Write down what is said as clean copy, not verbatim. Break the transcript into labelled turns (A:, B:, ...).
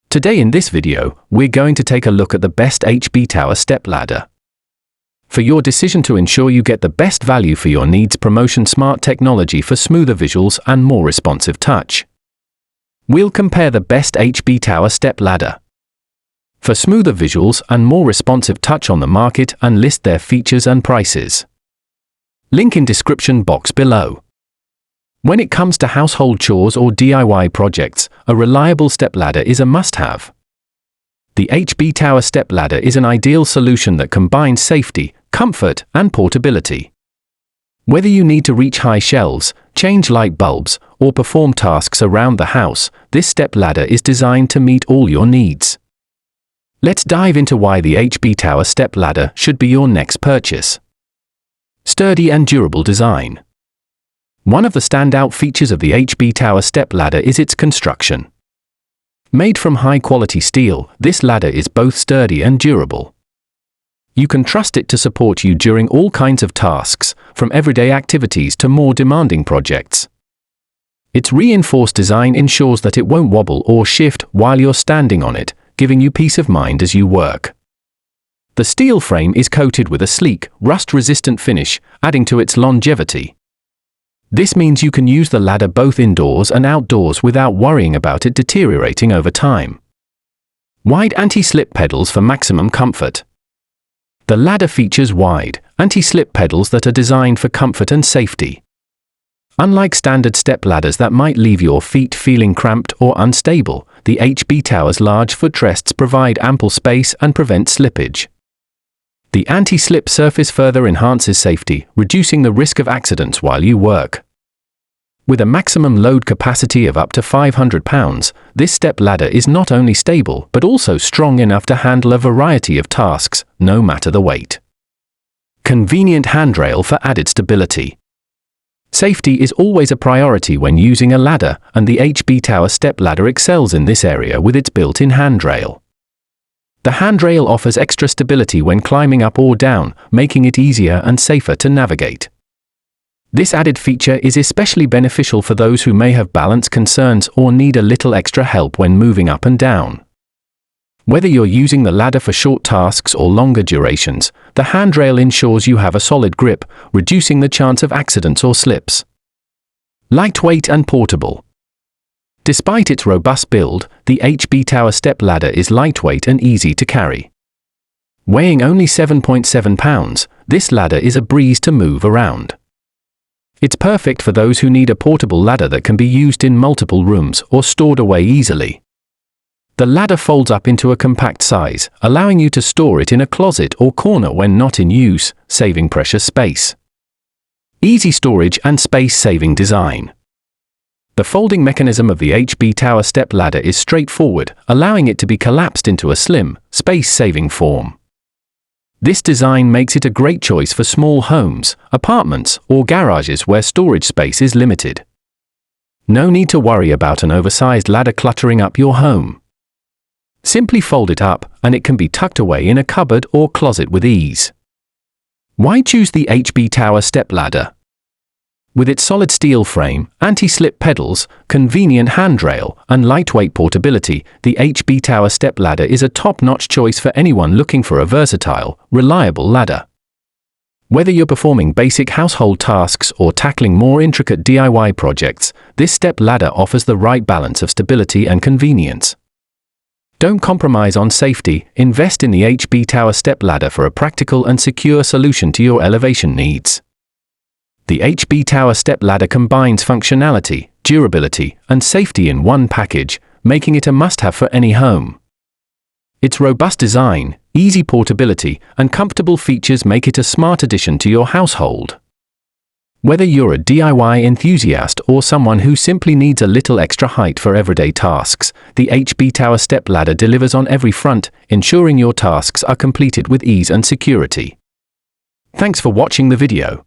A: Today in this video, we're going to take a look at the best HBTower Step Ladder. For your decision to ensure you get the best value for your needs, promotion smart technology for smoother visuals and more responsive touch. We'll compare the best HBTower Step Ladder for smoother visuals and more responsive touch on the market and list their features and prices. Link in description box below. When it comes to household chores or DIY projects, a reliable step ladder is a must-have. The HBTower Step Ladder is an ideal solution that combines safety, comfort, and portability. Whether you need to reach high shelves, change light bulbs, or perform tasks around the house, this step ladder is designed to meet all your needs. Let's dive into why the HBTower Step Ladder should be your next purchase. Sturdy and durable design. One of the standout features of the HBTower Step Ladder is its construction. Made from high-quality steel, this ladder is both sturdy and durable. You can trust it to support you during all kinds of tasks, from everyday activities to more demanding projects. Its reinforced design ensures that it won't wobble or shift while you're standing on it, giving you peace of mind as you work. The steel frame is coated with a sleek, rust-resistant finish, adding to its longevity. This means you can use the ladder both indoors and outdoors without worrying about it deteriorating over time. Wide anti-slip pedals for maximum comfort. The ladder features wide, anti-slip pedals that are designed for comfort and safety. Unlike standard step ladders that might leave your feet feeling cramped or unstable, the HBTower's large footrests provide ample space and prevent slippage. The anti-slip surface further enhances safety, reducing the risk of accidents while you work. With a maximum load capacity of up to 500 pounds, this step ladder is not only stable but also strong enough to handle a variety of tasks, no matter the weight. Convenient handrail for added stability. Safety is always a priority when using a ladder, and the HBTower Step Ladder excels in this area with its built-in handrail. The handrail offers extra stability when climbing up or down, making it easier and safer to navigate. This added feature is especially beneficial for those who may have balance concerns or need a little extra help when moving up and down. Whether you're using the ladder for short tasks or longer durations, the handrail ensures you have a solid grip, reducing the chance of accidents or slips. Lightweight and portable. Despite its robust build, the HBTower Step Ladder is lightweight and easy to carry. Weighing only 7.7 pounds, this ladder is a breeze to move around. It's perfect for those who need a portable ladder that can be used in multiple rooms or stored away easily. The ladder folds up into a compact size, allowing you to store it in a closet or corner when not in use, saving precious space. Easy storage and space-saving design. The folding mechanism of the HBTower Step Ladder is straightforward, allowing it to be collapsed into a slim, space-saving form. This design makes it a great choice for small homes, apartments, or garages where storage space is limited. No need to worry about an oversized ladder cluttering up your home. Simply fold it up, and it can be tucked away in a cupboard or closet with ease. Why choose the HBTower Step Ladder? With its solid steel frame, anti-slip pedals, convenient handrail, and lightweight portability, the HBTower Step Ladder is a top-notch choice for anyone looking for a versatile, reliable ladder. Whether you're performing basic household tasks or tackling more intricate DIY projects, this step ladder offers the right balance of stability and convenience. Don't compromise on safety, invest in the HBTower Step Ladder for a practical and secure solution to your elevation needs. The HBTower Step Ladder combines functionality, durability, and safety in one package, making it a must-have for any home. Its robust design, easy portability, and comfortable features make it a smart addition to your household. Whether you're a DIY enthusiast or someone who simply needs a little extra height for everyday tasks, the HBTower Step Ladder delivers on every front, ensuring your tasks are completed with ease and security. Thanks for watching the video.